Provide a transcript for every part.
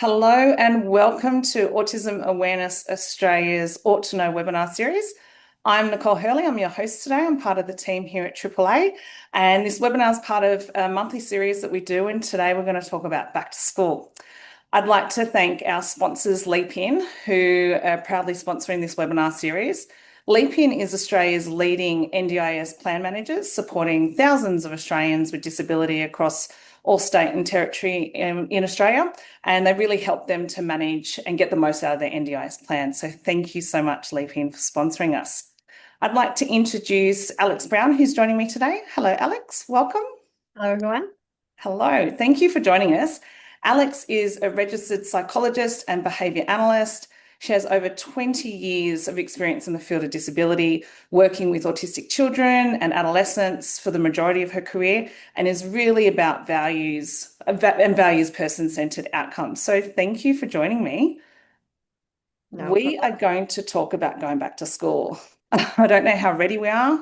Hello and welcome to Autism Awareness Australia's Ought to Know webinar series. I'm Nicole Hurley. I'm your host today. I'm part of the team here at AAA, and this webinar is part of a monthly series that we do. And today we're going to talk about back to school. I'd like to thank our sponsors, Leap-In, who are proudly sponsoring this webinar series. Leap-In is Australia's leading NDIS plan managers, supporting thousands of Australians with disability across all state and territory in Australia, and they really help them to manage and get the most out of their NDIS plan. So thank you so much, Leap-In, for sponsoring us. I'd like to introduce Alex Brown, who's joining me today. Hello, Alex. Welcome. Hello, everyone. Hello. Thank you for joining us. Alex is a registered psychologist and behaviour analyst. She has over 20 years of experience in the field of disability, working with autistic children and adolescents for the majority of her career, and is really about values and values person-centered outcomes. So thank you for joining me. No We problem. are going to talk about going back to school. I don't know how ready we are,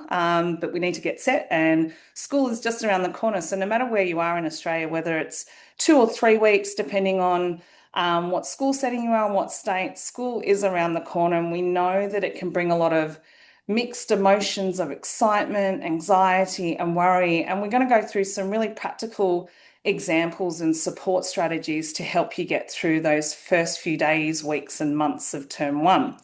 but we need to get set, and school is just around the corner. So no matter where you are in Australia, whether it's 2 or 3 weeks, depending on what school setting you are and what state, school is around the corner, and we know that it can bring a lot of mixed emotions of excitement, anxiety, and worry. And we're going to go through some really practical examples and support strategies to help you get through those first few days, weeks, and months of term one.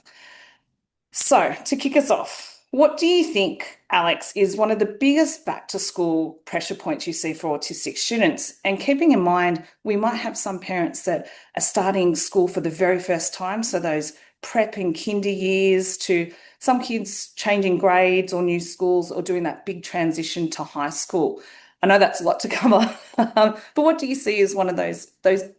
So, to kick us off, what do you think, Alex, is one of the biggest back to school pressure points you see for autistic students? And keeping in mind, we might have some parents that are starting school for the very first time. So, those prep and kinder years, to some kids changing grades or new schools or doing that big transition to high school. I know that's a lot to cover, but what do you see as one of those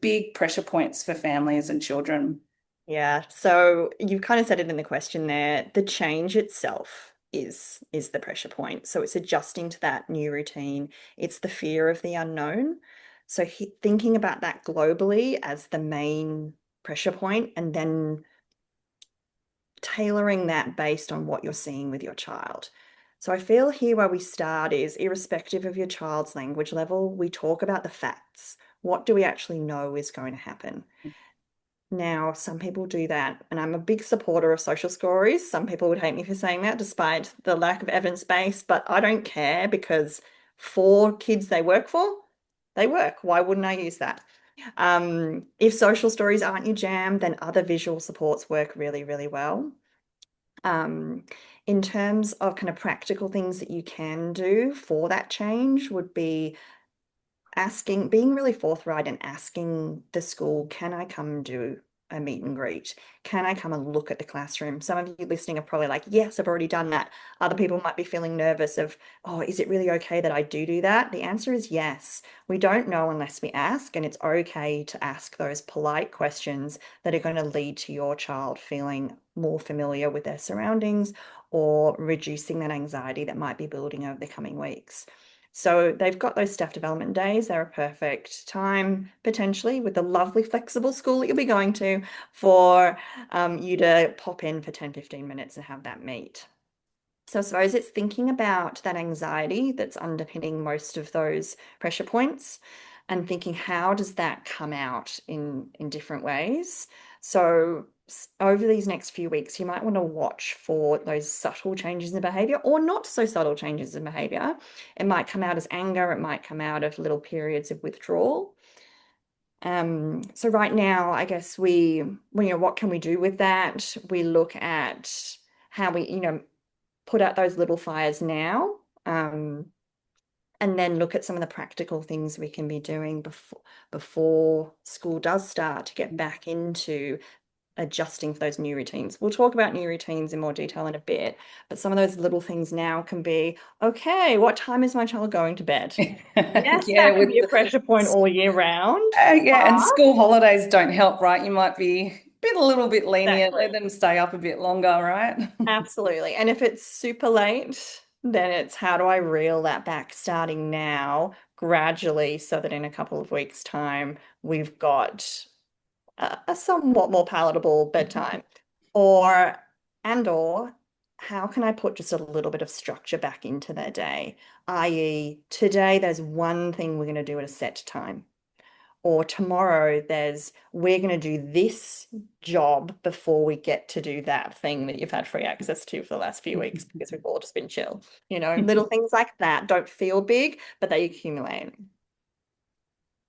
big pressure points for families and children? Yeah, so you kind of said it in the question there. The change itself is the pressure point. So it's adjusting to that new routine. It's the fear of the unknown. So thinking about that globally as the main pressure point, and then tailoring that based on what you're seeing with your child. So I feel here where we start is irrespective of your child's language level, we talk about the facts. What do we actually know is going to happen? Now, some people do that, and I'm a big supporter of social stories. Some people would hate me for saying that, despite the lack of evidence base, but I don't care because for kids they work for, they work. Why wouldn't I use that? If social stories aren't your jam, then other visual supports work really, really well. Um, in terms of kind of practical things that you can do for that change would be asking, being really forthright and asking the school, can I come and do a meet and greet? Can I come and look at the classroom? Some of you listening are probably like, yes, I've already done that. Other people might be feeling nervous of, oh, is it really okay that I do that? The answer is yes. We don't know unless we ask, and it's okay to ask those polite questions that are going to lead to your child feeling more familiar with their surroundings or reducing that anxiety that might be building over the coming weeks. So they've got those staff development days. They're a perfect time, potentially, with the lovely flexible school that you'll be going to, for you to pop in for 10, 15 minutes and have that meet. So I suppose it's thinking about that anxiety that's underpinning most of those pressure points and thinking, how does that come out in different ways? So over these next few weeks, you might want to watch for those subtle changes in behavior or not so subtle changes in behavior. It might come out as anger, it might come out of little periods of withdrawal. So right now, I guess what can we do with that? We look at how we, put out those little fires now, and then look at some of the practical things we can be doing before school does start to get back into adjusting for those new routines. We'll talk about new routines in more detail in a bit, but some of those little things now can be, okay, what time is my child going to bed? Yes, Yeah, that can with be a pressure point all year round. yeah, and school holidays don't help, right? You might be a little bit lenient, let Exactly. them stay up a bit longer, right? Absolutely. And if it's super late, then it's how do I reel that back starting now, gradually, so that in a couple of weeks' time, we've got a somewhat more palatable bedtime. Or, or how can I put just a little bit of structure back into their day? I.e., today there's one thing we're going to do at a set time. or tomorrow we're going to do this job before we get to do that thing that you've had free access to for the last few weeks because we've all just been chill. Little things like that don't feel big, but they accumulate.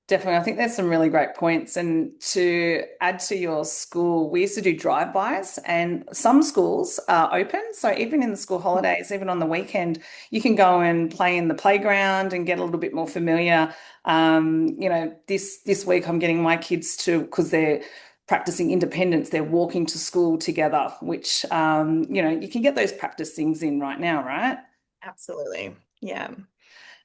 Definitely. I think there's some really great points. And to add to your school, we used to do drive-bys, and some schools are open. So even in the school holidays, even on the weekend, you can go and play in the playground and get a little bit more familiar. This week I'm getting my kids to, because they're practicing independence, they're walking to school together, which you can get those practice things in right now, right? Absolutely. Yeah.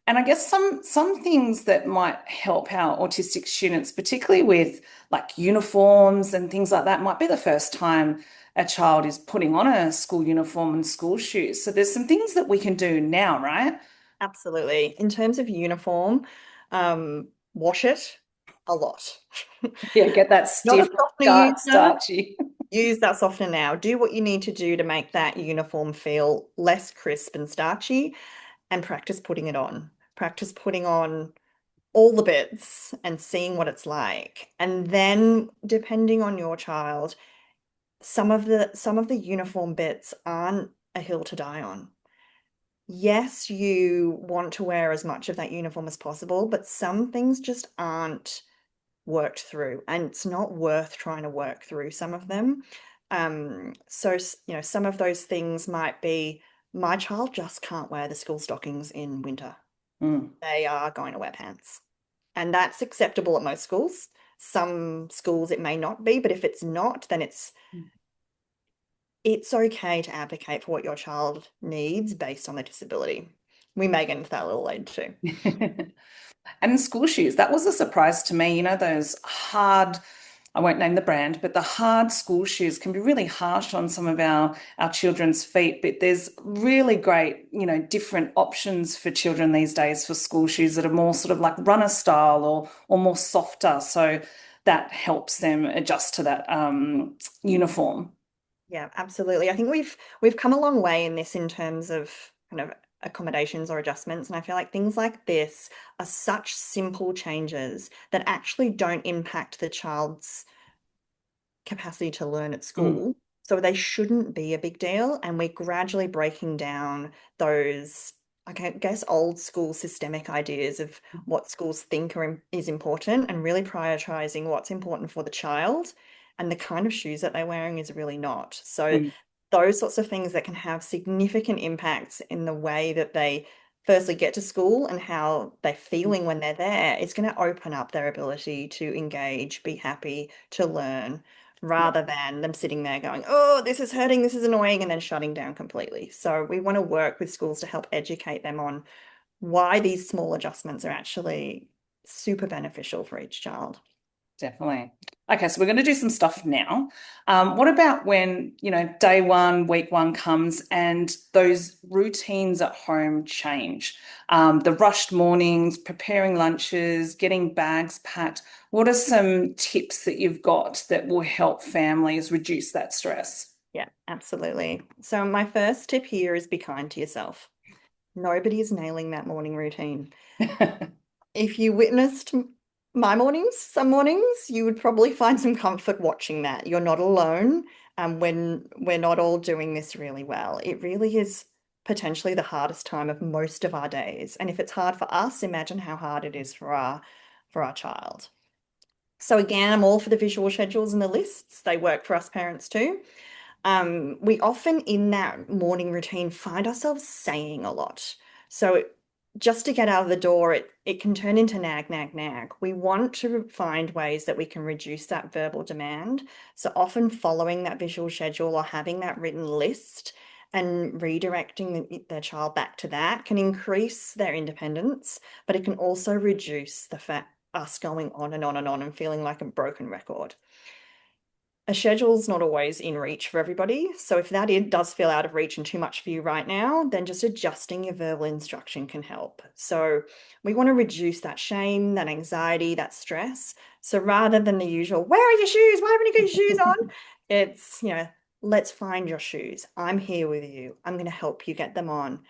And I guess some things that might help our autistic students, particularly with like uniforms and things like that, might be the first time a child is putting on a school uniform and school shoes. So there's some things that we can do now, right? Absolutely. In terms of uniform, wash it a lot. Yeah, get that Not a stiff, softener dark, user. starchy. Use that softener now. Do what you need to do to make that uniform feel less crisp and starchy, and practice putting it on. Practice putting on all the bits and seeing what it's like. And then, depending on your child, some of the uniform bits aren't a hill to die on. Yes, you want to wear as much of that uniform as possible, but some things just aren't worked through, and it's not worth trying to work through some of them. So some of those things might be, my child just can't wear the school stockings in winter. Mm. They are going to wear pants. And that's acceptable at most schools. Some schools it may not be, but if it's not, then it's okay to advocate for what your child needs based on their disability. We may get into that a little later too. And school shoes, that was a surprise to me. Those hard, I won't name the brand, but the hard school shoes can be really harsh on some of our children's feet. But there's really great, different options for children these days for school shoes that are more sort of like runner style or more softer. So that helps them adjust to that uniform. Yeah, absolutely. I think we've come a long way in this in terms of kind of accommodations or adjustments. And I feel like things like this are such simple changes that actually don't impact the child's capacity to learn at Mm, school. So they shouldn't be a big deal. And we're gradually breaking down those, I guess, old school systemic ideas of what schools think is important, and really prioritizing what's important for the child. And the kind of shoes that they're wearing is really not. So mm, those sorts of things that can have significant impacts in the way that they firstly get to school and how they're feeling when they're there, it's going to open up their ability to engage, be happy, to learn, yeah, rather than them sitting there going, oh, this is hurting, this is annoying, and then shutting down completely. So we want to work with schools to help educate them on why these small adjustments are actually super beneficial for each child. definitely. Okay, so we're going to do some stuff now. What about when, day one, week one comes and those routines at home change? The rushed mornings, preparing lunches, getting bags packed. What are some tips that you've got that will help families reduce that stress? Yeah, absolutely. So my first tip here is be kind to yourself. Nobody is nailing that morning routine. If you witnessed my mornings, some mornings, you would probably find some comfort watching that. You're not alone, when we're not all doing this really well. It really is potentially the hardest time of most of our days. And if it's hard for us, imagine how hard it is for our child. So again, I'm all for the visual schedules and the lists. They work for us parents too. We often in that morning routine find ourselves saying a lot. So just to get out of the door, it can turn into nag, nag, nag. We want to find ways that we can reduce that verbal demand. So often following that visual schedule or having that written list and redirecting their child back to that can increase their independence, but it can also reduce the fact us going on and on and on and feeling like a broken record. A schedule's not always in reach for everybody. So if that does feel out of reach and too much for you right now, then just adjusting your verbal instruction can help. So we want to reduce that shame, that anxiety, that stress. So rather than the usual, where are your shoes? Why haven't you got your shoes on? It's, let's find your shoes. I'm here with you. I'm going to help you get them on.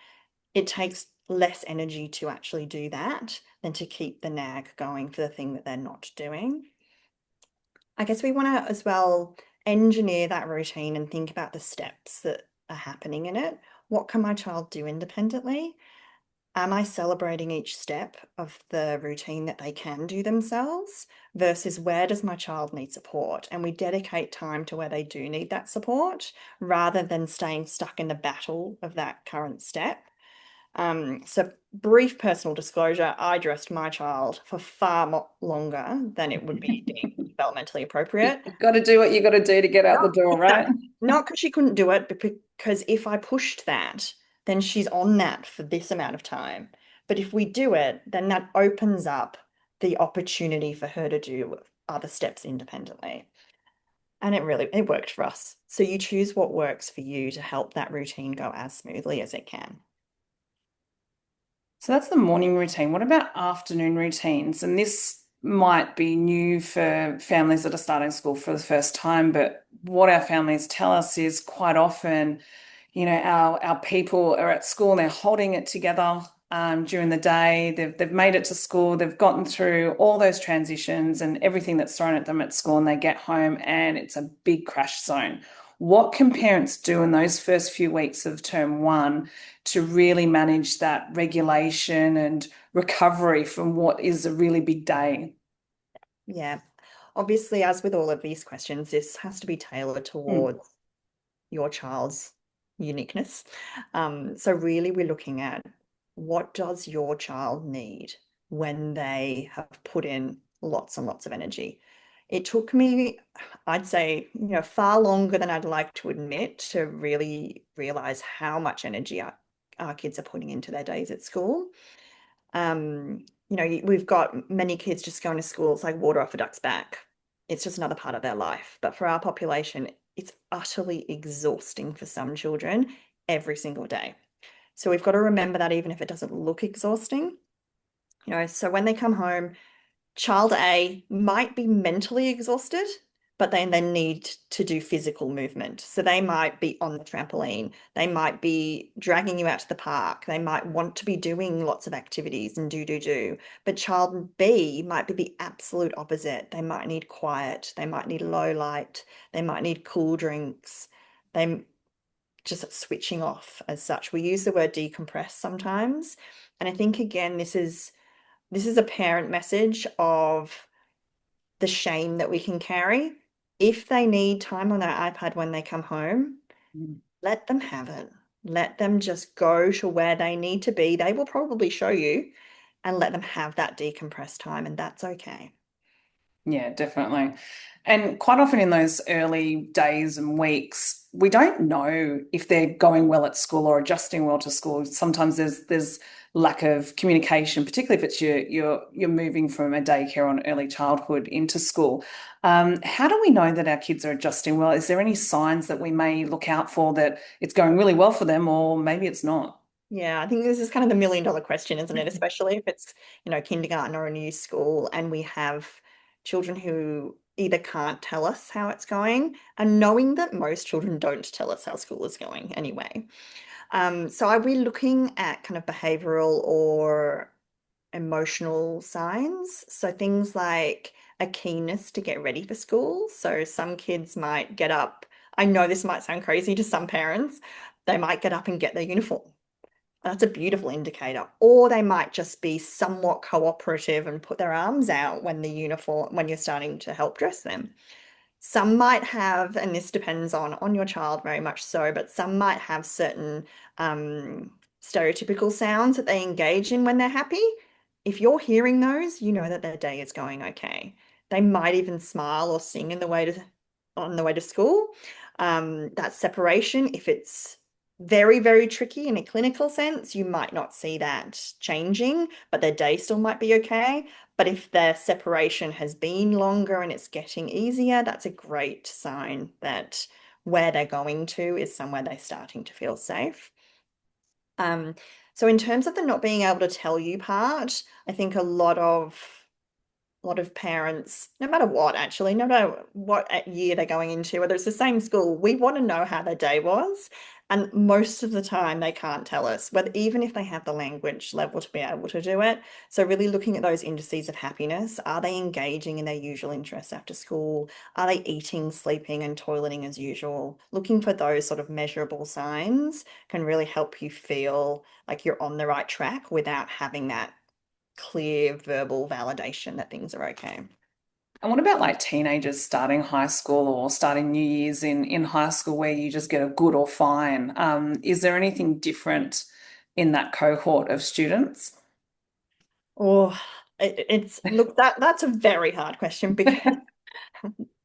It takes less energy to actually do that than to keep the nag going for the thing that they're not doing. I guess we want to as well engineer that routine and think about the steps that are happening in it. What can my child do independently? Am I celebrating each step of the routine that they can do themselves versus where does my child need support? And we dedicate time to where they do need that support rather than staying stuck in the battle of that current step. So brief personal disclosure, I dressed my child for far longer than it would be deemed developmentally appropriate. You've got to do what you got to do to get out the door, right? Not because she couldn't do it, but because if I pushed that, then she's on that for this amount of time. But if we do it, then that opens up the opportunity for her to do other steps independently. And it worked for us. So you choose what works for you to help that routine go as smoothly as it can. So that's the morning routine. What about afternoon routines? And this might be new for families that are starting school for the first time, but what our families tell us is quite often, our people are at school and they're holding it together during the day. They've made it to school, they've gotten through all those transitions and everything that's thrown at them at school, and they get home and it's a big crash zone. What can parents do in those first few weeks of term one to really manage that regulation and recovery from what is a really big day? Yeah. Obviously, as with all of these questions, this has to be tailored Mm, towards your child's uniqueness. So really we're looking at what does your child need when they have put in lots and lots of energy. It took me, I'd say, far longer than I'd like to admit to really realize how much energy our kids are putting into their days at school. We've got many kids just going to school. It's like water off a duck's back. It's just another part of their life. But for our population, it's utterly exhausting for some children every single day. So we've got to remember that even if it doesn't look exhausting, so when they come home, child A might be mentally exhausted, but they need to do physical movement. So they might be on the trampoline, they might be dragging you out to the park, they might want to be doing lots of activities and do. But child B might be the absolute opposite. They might need quiet, they might need low light, they might need cool drinks. They just switching off as such. We use the word decompress sometimes. And I think again, this is a parent message of the shame that we can carry. If they need time on their iPad when they come home, mm. let them have it. Let them just go to where they need to be. They will probably show you and let them have that decompressed time, and that's okay. Yeah, definitely. And quite often in those early days and weeks, we don't know if they're going well at school or adjusting well to school. Sometimes there's lack of communication, particularly if it's you're moving from a daycare on early childhood into school. How do we know that our kids are adjusting well? Is there any signs that we may look out for that it's going really well for them, or maybe it's not? Yeah, I think this is kind of the million-dollar question, isn't it? Especially if it's, kindergarten or a new school, and we have children who either can't tell us how it's going, and knowing that most children don't tell us how school is going anyway. So are we looking at kind of behavioral or emotional signs? So things like a keenness to get ready for school. So some kids might get up. I know this might sound crazy to some parents. They might get up and get their uniform. That's a beautiful indicator. Or they might just be somewhat cooperative and put their arms out when you're starting to help dress them. Some might have, and this depends on your child very much so, but some might have certain stereotypical sounds that they engage in when they're happy. If you're hearing those, you know that their day is going okay. They might even smile or sing on the way to school. That separation, if it's very, very tricky in a clinical sense, you might not see that changing, but their day still might be okay. But if their separation has been longer and it's getting easier, that's a great sign that where they're going to is somewhere they're starting to feel safe. Um, so in terms of the not being able to tell you part, I think a lot of parents, no matter what, actually, no matter what year they're going into, whether it's the same school, we want to know how their day was. And most of the time, they can't tell us, whether even if they have the language level to be able to do it. So, really looking at those indices of happiness. Are they engaging in their usual interests after school? Are they eating, sleeping, and toileting as usual? Looking for those sort of measurable signs can really help you feel like you're on the right track without having that clear verbal validation that things are okay. And what about like teenagers starting high school or starting New Year's in high school where you just get a good or fine? Is there anything different in that cohort of students? Oh, it's look that's a very hard question because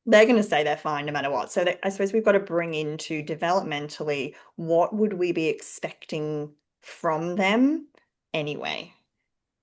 they're going to say they're fine no matter what. So I suppose we've got to bring into developmentally what would we be expecting from them anyway?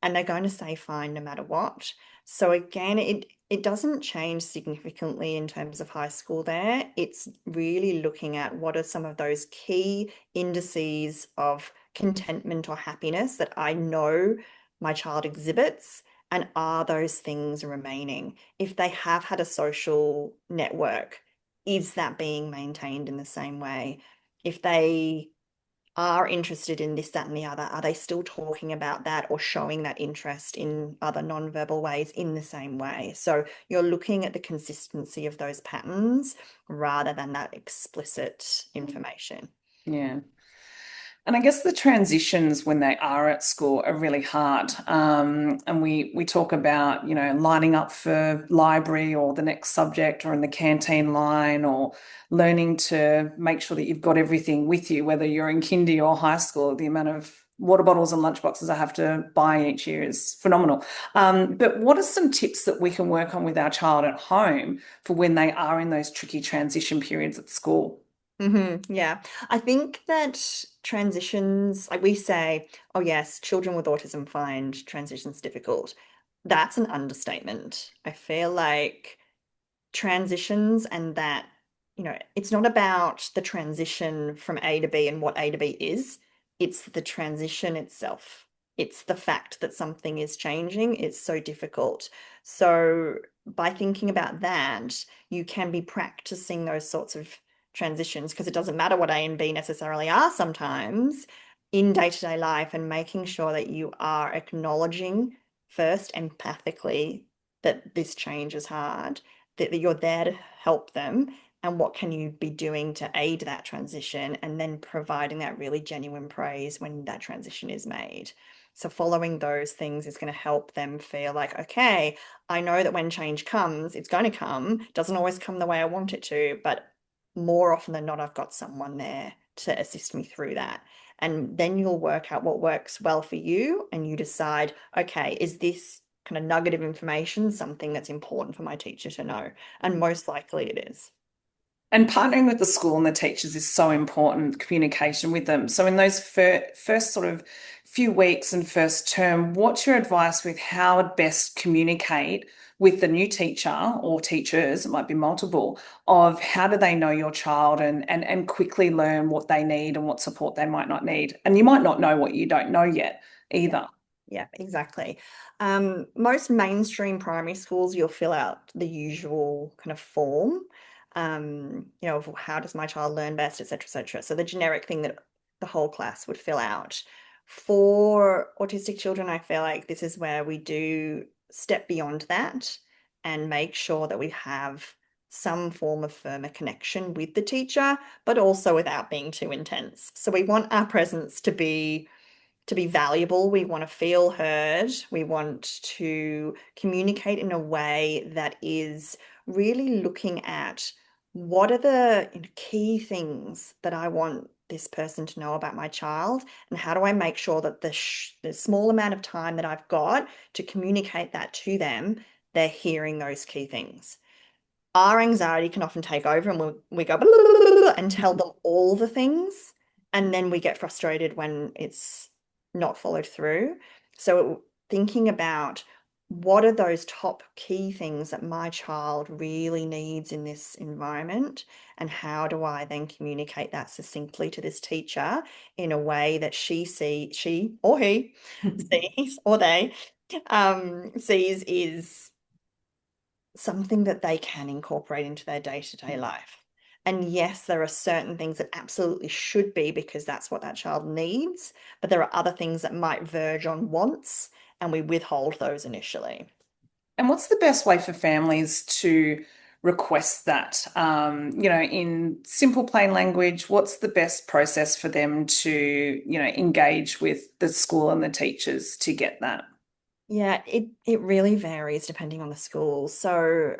And they're going to say fine no matter what. So again, it doesn't change significantly in terms of high school there. It's really looking at what are some of those key indices of contentment or happiness that I know my child exhibits, and are those things remaining? If they have had a social network, is that being maintained in the same way? If they are interested in this, that, and the other, are they still talking about that or showing that interest in other non-verbal ways in the same way? So you're looking at the consistency of those patterns rather than that explicit information. Yeah. And I guess the transitions when they are at school are really hard. And we talk about, lining up for library or the next subject or in the canteen line or learning to make sure that you've got everything with you, whether you're in kindy or high school. The amount of water bottles and lunch boxes I have to buy each year is phenomenal. But what are some tips that we can work on with our child at home for when they are in those tricky transition periods at school? Yeah. I think that transitions, like we say, oh, yes, children with autism find transitions difficult. That's an understatement. I feel like transitions and that, it's not about the transition from A to B and what A to B is, it's the transition itself. It's the fact that something is changing. It's so difficult. So, by thinking about that, you can be practicing those sorts of transitions because it doesn't matter what A and B necessarily are sometimes in day-to-day life, and making sure that you are acknowledging first empathically that this change is hard, that you're there to help them, and what can you be doing to aid that transition, and then providing that really genuine praise when that transition is made. So following those things is going to help them feel like, okay, I know that when change comes, it's going to come. It doesn't always come the way I want it to, but more often than not, I've got someone there to assist me through that. And then you'll work out what works well for you, and you decide, okay, is this kind of nugget of information something that's important for my teacher to know? And most likely it is. And partnering with the school and the teachers is so important, communication with them. So, in those first sort of few weeks and first term, what's your advice with how to best communicate with the new teacher or teachers, it might be multiple, of how do they know your child and quickly learn what they need and what support they might not need? And you might not know what you don't know yet Yeah. either. Yeah, exactly. Most mainstream primary schools, you'll fill out the usual kind of form, of how does my child learn best, etc., etc. So the generic thing that the whole class would fill out. For autistic children, I feel like this is where we do step beyond that and make sure that we have some form of firmer connection with the teacher, but also without being too intense. So we want our presence to be valuable. We want to feel heard. We want to communicate in a way that is really looking at what are the key things that I want this person to know about my child, and how do I make sure that the small amount of time that I've got to communicate that to them, they're hearing those key things. Our anxiety can often take over, and we go and tell them all the things, and then we get frustrated when it's not followed through. So thinking about what are those top key things that my child really needs in this environment, and how do I then communicate that succinctly to this teacher in a way that she or he sees, or they sees is something that they can incorporate into their day-to-day life. And yes, there are certain things that absolutely should be because that's what that child needs, but there are other things that might verge on wants, and we withhold those initially. And what's the best way for families to request that? In simple, plain language, what's the best process for them to, engage with the school and the teachers to get that? Yeah, it really varies depending on the school. So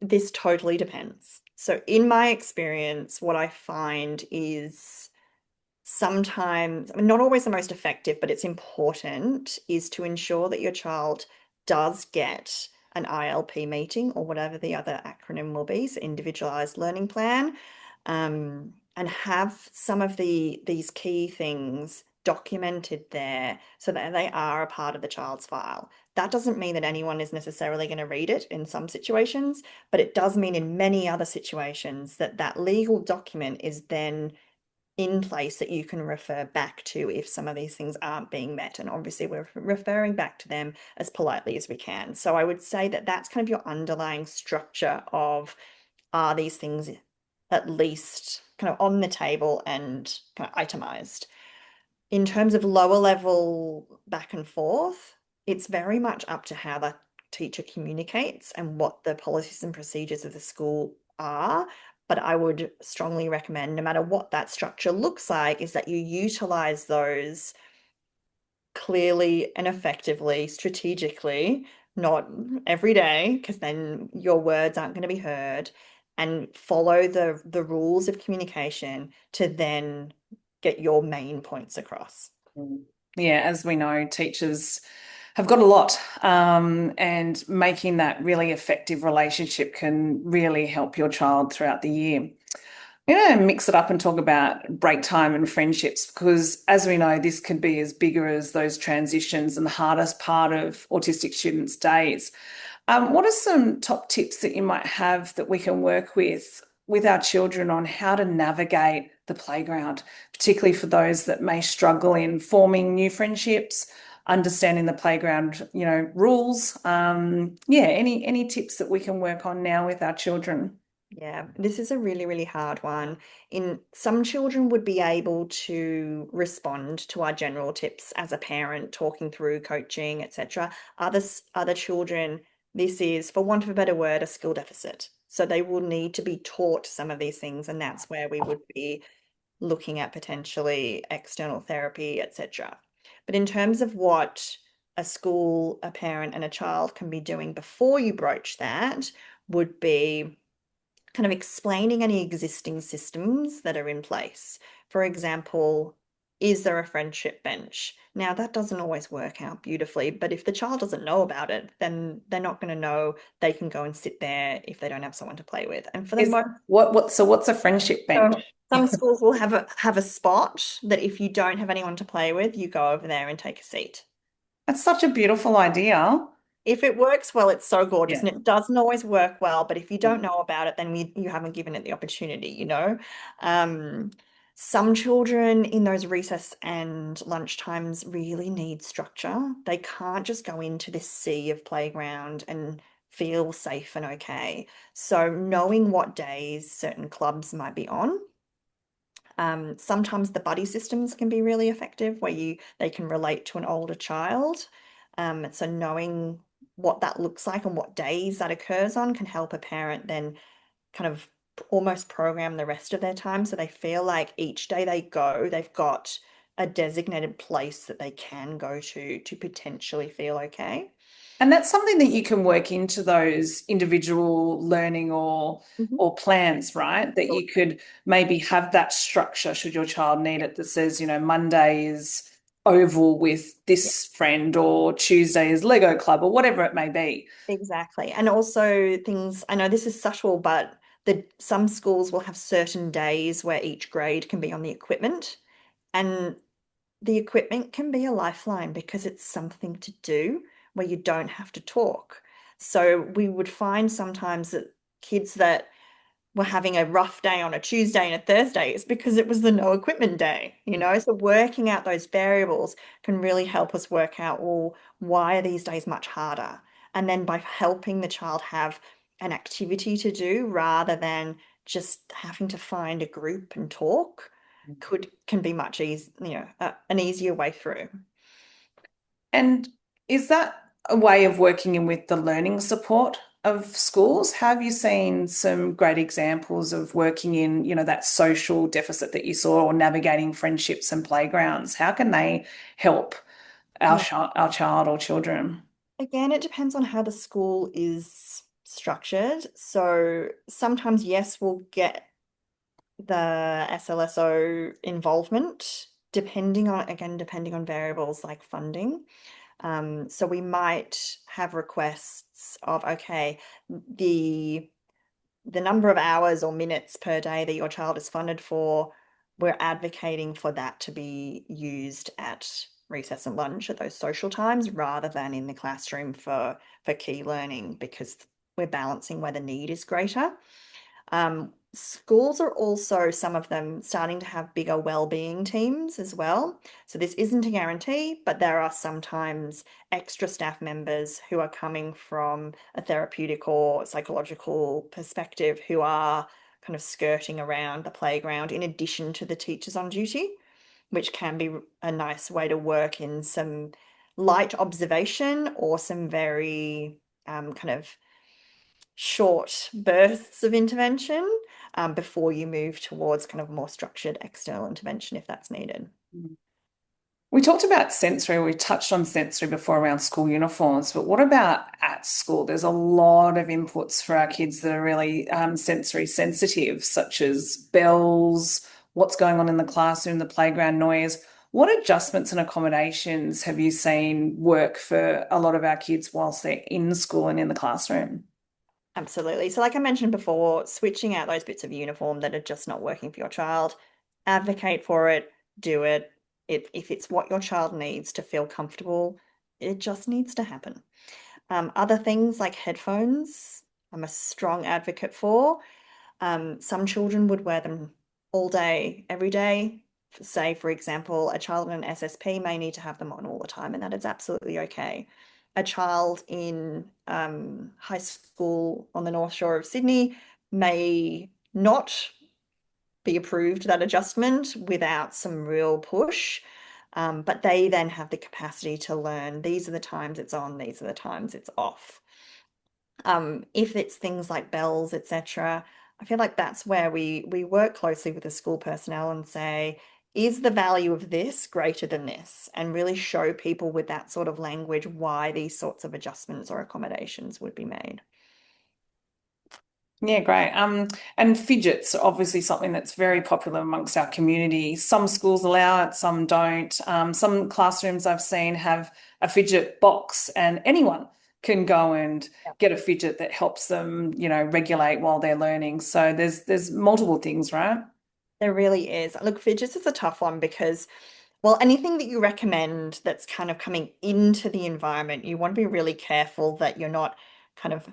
this totally depends. So in my experience, what I find is sometimes, I mean, not always the most effective, but it's important, is to ensure that your child does get an ILP meeting or whatever the other acronym will be, so individualized learning plan, and have some of these key things documented there so that they are a part of the child's file. That doesn't mean that anyone is necessarily going to read it in some situations, but it does mean in many other situations that that legal document is then in place that you can refer back to if some of these things aren't being met. And obviously, we're referring back to them as politely as we can. So I would say that that's kind of your underlying structure of, are these things at least kind of on the table and kind of itemized? In terms of lower level back and forth, it's very much up to how the teacher communicates and what the policies and procedures of the school are. But I would strongly recommend, no matter what that structure looks like, is that you utilize those clearly and effectively, strategically, not every day, because then your words aren't going to be heard, and follow the rules of communication to then get your main points across. Mm. Yeah, as we know, teachers have got a lot, and making that really effective relationship can really help your child throughout the year. I'm going to mix it up and talk about break time and friendships because, as we know, this can be as bigger as those transitions and the hardest part of autistic students' days. What are some top tips that you might have that we can work with our children on how to navigate the playground, particularly for those that may struggle in forming new friendships, understanding the playground, rules? Yeah, any tips that we can work on now with our children? Yeah, this is a really, really hard one. In some children would be able to respond to our general tips as a parent, talking through coaching, etc. Other children, this is, for want of a better word, a skill deficit. So they will need to be taught some of these things, and that's where we would be looking at potentially external therapy, etc. But in terms of what a school, a parent, and a child can be doing before you broach that, would be kind of explaining any existing systems that are in place. For example, is there a friendship bench? Now, that doesn't always work out beautifully, but if the child doesn't know about it, then they're not going to know they can go and sit there if they don't have someone to play with. And for the Is most, what's a friendship bench? some schools will have a spot that if you don't have anyone to play with, you go over there and take a seat. That's such a beautiful idea. If it works well, it's so gorgeous. Yeah. And it doesn't always work well, but if you don't know about it, then you haven't given it the opportunity, you know? Um, some children in those recess and lunch times really need structure. They can't just go into this sea of playground and feel safe and okay. So knowing what days certain clubs might be on. Sometimes the buddy systems can be really effective where they can relate to an older child. So knowing what that looks like and what days that occurs on can help a parent then kind of almost program the rest of their time so they feel like each day they go, they've got a designated place that they can go to potentially feel okay. And that's something that you can work into those individual learning or Mhm. or plans, right? That you could maybe have that structure should your child need it that says, Monday is oval with Yeah, this friend or Tuesday is Lego club or whatever it may be. exactly. And also things, I know this is subtle, but some schools will have certain days where each grade can be on the equipment. And the equipment can be a lifeline because it's something to do where you don't have to talk. So we would find sometimes that kids that were having a rough day on a Tuesday and a Thursday is because it was the no equipment day, you know? So working out those variables can really help us work out, well, why are these days much harder? And then by helping the child have an activity to do rather than just having to find a group and talk can be much easier, an easier way through. And is that a way of working in with the learning support of schools? Have you seen some great examples of working in, that social deficit that you saw or navigating friendships and playgrounds? How can they help Yeah. our child or children? Again, it depends on how the school is structured. So sometimes, yes, we'll get the SLSO involvement, depending on variables like funding. So we might have requests of, okay, the the number of hours or minutes per day that your child is funded for, we're advocating for that to be used at recess and lunch at those social times rather than in the classroom for key learning because we're balancing where the need is greater. Schools are also, some of them, starting to have bigger wellbeing teams as well. So this isn't a guarantee, but there are sometimes extra staff members who are coming from a therapeutic or psychological perspective who are kind of skirting around the playground in addition to the teachers on duty, which can be a nice way to work in some light observation or some very kind of short bursts of intervention before you move towards kind of more structured external intervention if that's needed. We talked about sensory, we touched on sensory before around school uniforms, but what about at school? There's a lot of inputs for our kids that are really sensory sensitive, such as bells, what's going on in the classroom, the playground noise. What adjustments and accommodations have you seen work for a lot of our kids whilst they're in school and in the classroom? Absolutely. So, like I mentioned before, switching out those bits of uniform that are just not working for your child, advocate for it, do it. If it's what your child needs to feel comfortable, it just needs to happen. Other things like headphones, I'm a strong advocate for. Some children would wear them all day, every day. Say, for example, a child in an SSP may need to have them on all the time, and that is absolutely okay. A child in high school on the North Shore of Sydney may not be approved that adjustment without some real push. But they then have the capacity to learn these are the times it's on, these are the times it's off. If it's things like bells, etc., I feel like that's where we work closely with the school personnel and say, is the value of this greater than this? And really show people with that sort of language why these sorts of adjustments or accommodations would be made. Yeah, great. And fidgets are obviously something that's very popular amongst our community. Some schools allow it, some don't. Some classrooms I've seen have a fidget box, and anyone can go and get a fidget that helps them, regulate while they're learning. So there's multiple things, right? There really is. Look, fidgets is a tough one because, well, anything that you recommend that's kind of coming into the environment, you want to be really careful that you're not kind of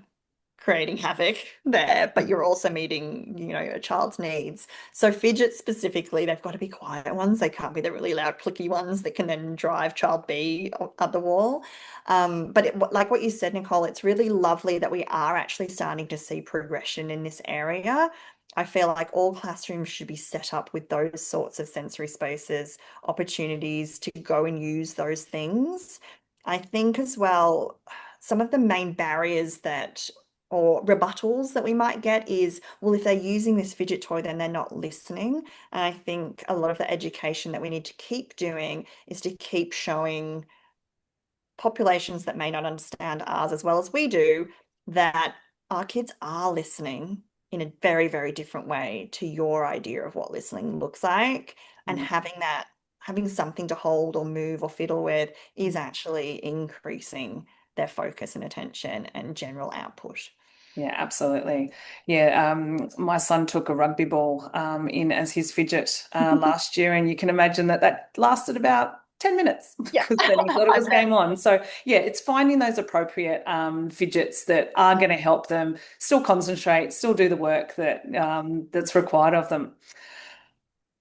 creating havoc there, but you're also meeting, a child's needs. So fidgets specifically, they've got to be quiet ones. They can't be the really loud clicky ones that can then drive child B up the wall. Like what you said, Nicole, it's really lovely that we are actually starting to see progression in this area. I feel like all classrooms should be set up with those sorts of sensory spaces, opportunities to go and use those things. I think as well, some of the main barriers that or rebuttals that we might get is, well, if they're using this fidget toy, then they're not listening. And I think a lot of the education that we need to keep doing is to keep showing populations that may not understand ours as well as we do that our kids are listening in a very, very different way to your idea of what listening looks like. And having something to hold or move or fiddle with is actually increasing their focus and attention and general output. Yeah, absolutely. Yeah, my son took a rugby ball in as his fidget last year, and you can imagine that that lasted about 10 minutes Yeah, because then he thought it I was bet. game on. So, yeah, it's finding those appropriate fidgets that are going to help them still concentrate, still do the work that that's required of them.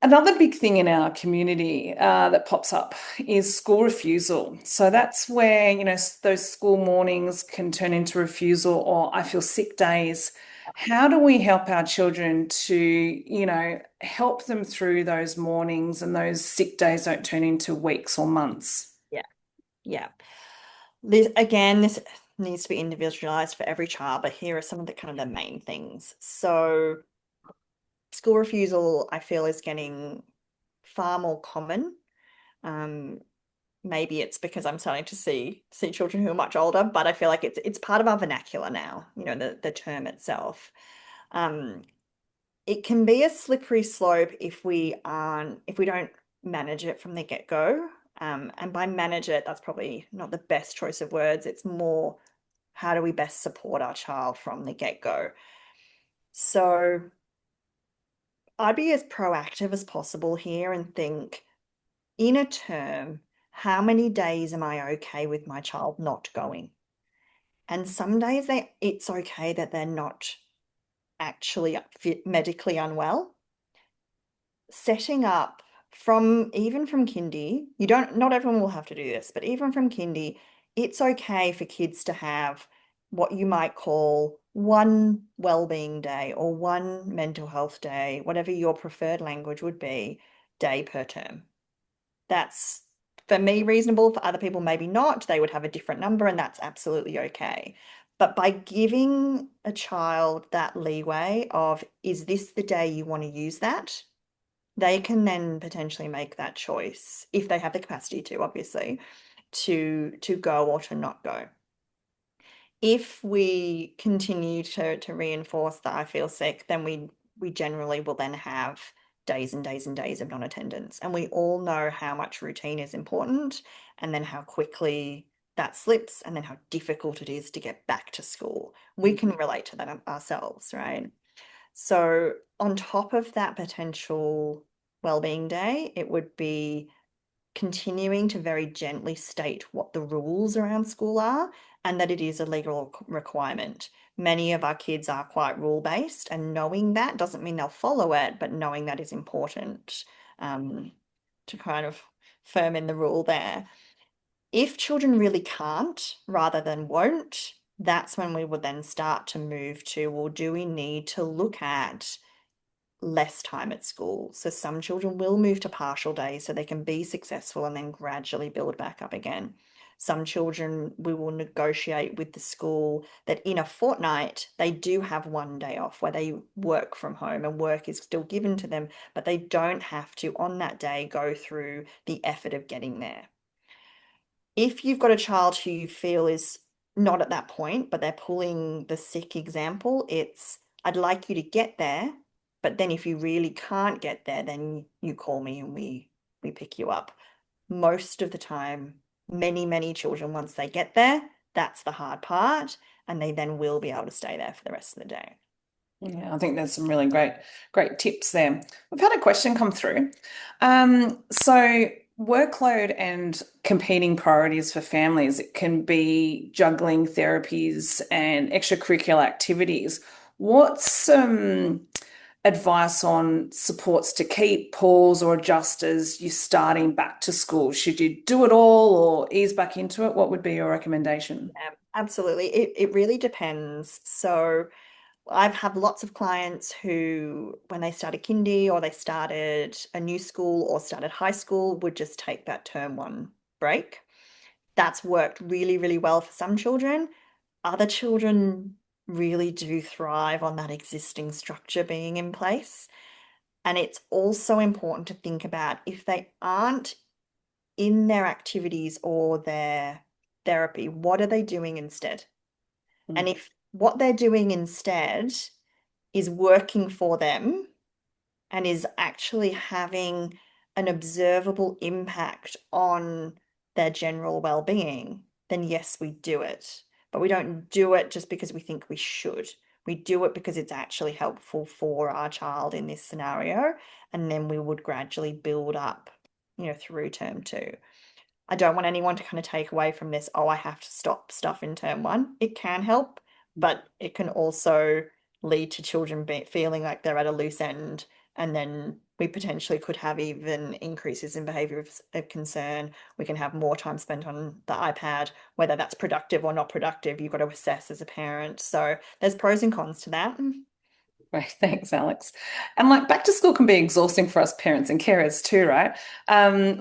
Another big thing in our community that pops up is school refusal. So that's where, those school mornings can turn into refusal or I feel sick days. How do we help our children to, help them through those mornings and those sick days don't turn into weeks or months? Yeah. Yeah. This needs to be individualized for every child, but here are some of the kind of the main things. So school refusal, I feel, is getting far more common. Um, Maybe it's because I'm starting to see children who are much older, but I feel like it's part of our vernacular now, the term itself. Um, it can be a slippery slope if we don't manage it from the get-go. And by manage it, that's probably not the best choice of words. It's more how do we best support our child from the get-go. So I'd be as proactive as possible here and think, in a term, how many days am I okay with my child not going? And some days it's okay that they're not actually medically unwell. Setting up even from kindy, not everyone will have to do this, but even from kindy, it's okay for kids to have what you might call one wellbeing day or one mental health day, whatever your preferred language would be, day per term. That's, for me, reasonable. For other people, maybe not. They would have a different number, and that's absolutely okay. But by giving a child that leeway of, is this the day you want to use that? They can then potentially make that choice if they have the capacity to, obviously, to go or to not go. If we continue to reinforce that I feel sick, then we generally will then have days and days and days of non-attendance. And we all know how much routine is important and then how quickly that slips and then how difficult it is to get back to school. We can relate to that ourselves, right? So on top of that potential wellbeing day, it would be continuing to very gently state what the rules around school are and that it is a legal requirement. Many of our kids are quite rule-based, and knowing that doesn't mean they'll follow it, but knowing that is important to kind of firm in the rule there. If children really can't rather than won't, that's when we would then start to move to, well, do we need to look at less time at school? So some children will move to partial days so they can be successful and then gradually build back up again. Some children, we will negotiate with the school that in a fortnight, they do have one day off where they work from home and work is still given to them, but they don't have to, on that day, go through the effort of getting there. If you've got a child who you feel is not at that point, but they're pulling the sick example, it's, I'd like you to get there, but then if you really can't get there, then you call me and we pick you up. Most of the time, many children, once they get there, that's the hard part, and they then will be able to stay there for the rest of the day. Yeah, I think there's some really great tips there. We've had a question come through. So workload and competing priorities for families, it can be juggling therapies and extracurricular activities. What's some advice on supports to keep, pause, or adjust as you're starting back to school? Should you do it all or ease back into it? What would be your recommendation? Absolutely. It really depends. So I've had lots of clients who, when they started kindy or they started a new school or started high school, would just take that term one break. That's worked really well for some children. Other children really do thrive on that existing structure being in place. And it's also important to think about, if they aren't in their activities or their therapy, what are they doing instead? And Mm. if what they're doing instead is working for them and is actually having an observable impact on their general well-being, then yes, we do it. But we don't do it just because we think we should. We do it because it's actually helpful for our child in this scenario. And then we would gradually build up, through term two. I don't want anyone to kind of take away from this, oh, I have to stop stuff in term one. It can help, but it can also lead to children feeling like they're at a loose end And then we potentially could have even increases in behavior of concern. We can have more time spent on the iPad, whether that's productive or not productive. You've got to assess as a parent. So there's pros and cons to that. Right, thanks, Alex. And like back to school can be exhausting for us parents and carers too, right?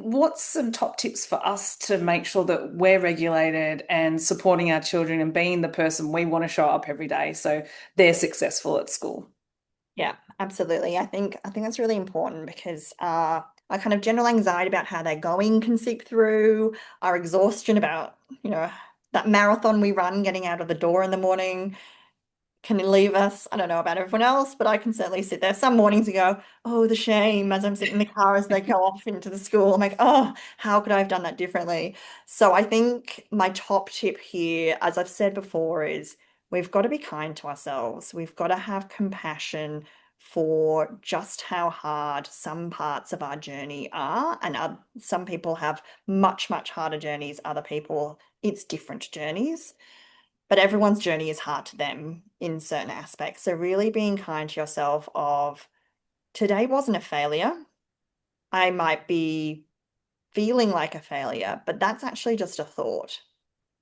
What's some top tips for us to make sure that we're regulated and supporting our children and being the person we want to show up every day so they're successful at school? Yeah, absolutely. I think that's really important because our kind of general anxiety about how they're going can seep through, our exhaustion about, you know, that marathon we run getting out of the door in the morning can leave us. I don't know about everyone else, but I can certainly sit there some mornings and go, oh, the shame as I'm sitting in the car as they go off into the school. I'm like, oh, how could I have done that differently? So I think my top tip here, as I've said before, is we've got to be kind to ourselves. We've got to have compassion for just how hard some parts of our journey are. And some people have much, much harder journeys. Other people, it's different journeys, but everyone's journey is hard to them in certain aspects. So really being kind to yourself of today wasn't a failure. I might be feeling like a failure, but that's actually just a thought.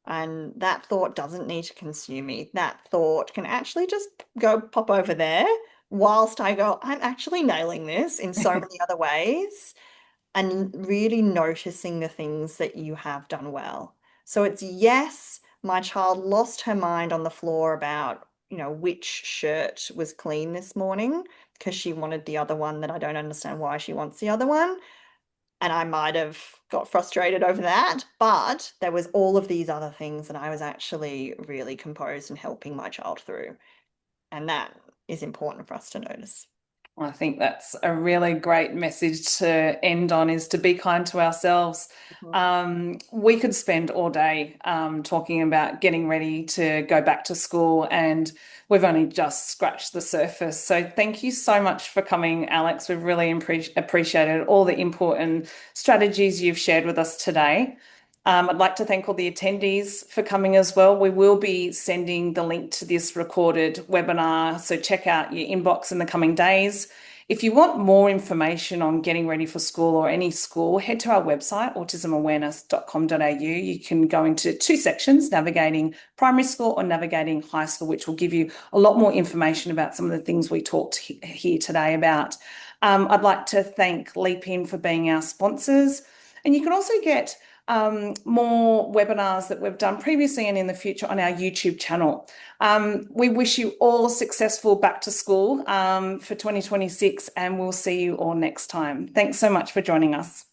And that thought doesn't need to consume me. That thought can actually just go pop over there whilst I go, I'm actually nailing this in so many other ways, and really noticing the things that you have done well. So it's yes, my child lost her mind on the floor about, which shirt was clean this morning because she wanted the other one that I don't understand why she wants the other one. And I might have got frustrated over that, but there was all of these other things that I was actually really composed and helping my child through. And that is important for us to notice. I think that's a really great message to end on is to be kind to ourselves. Mhm. We could spend all day talking about getting ready to go back to school, and we've only just scratched the surface. So thank you so much for coming, Alex. We've really appreciated all the input and strategies you've shared with us today. I'd like to thank all the attendees for coming as well. We will be sending the link to this recorded webinar, so check out your inbox in the coming days. If you want more information on getting ready for school or any school, head to our website, autismawareness.com.au. You can go into two sections, navigating primary school or navigating high school, which will give you a lot more information about some of the things we talked here today about. I'd like to thank Leap In for being our sponsors. And you can also get more webinars that we've done previously and in the future on our YouTube channel. We wish you all successful back to school for 2026, and we'll see you all next time. Thanks so much for joining us.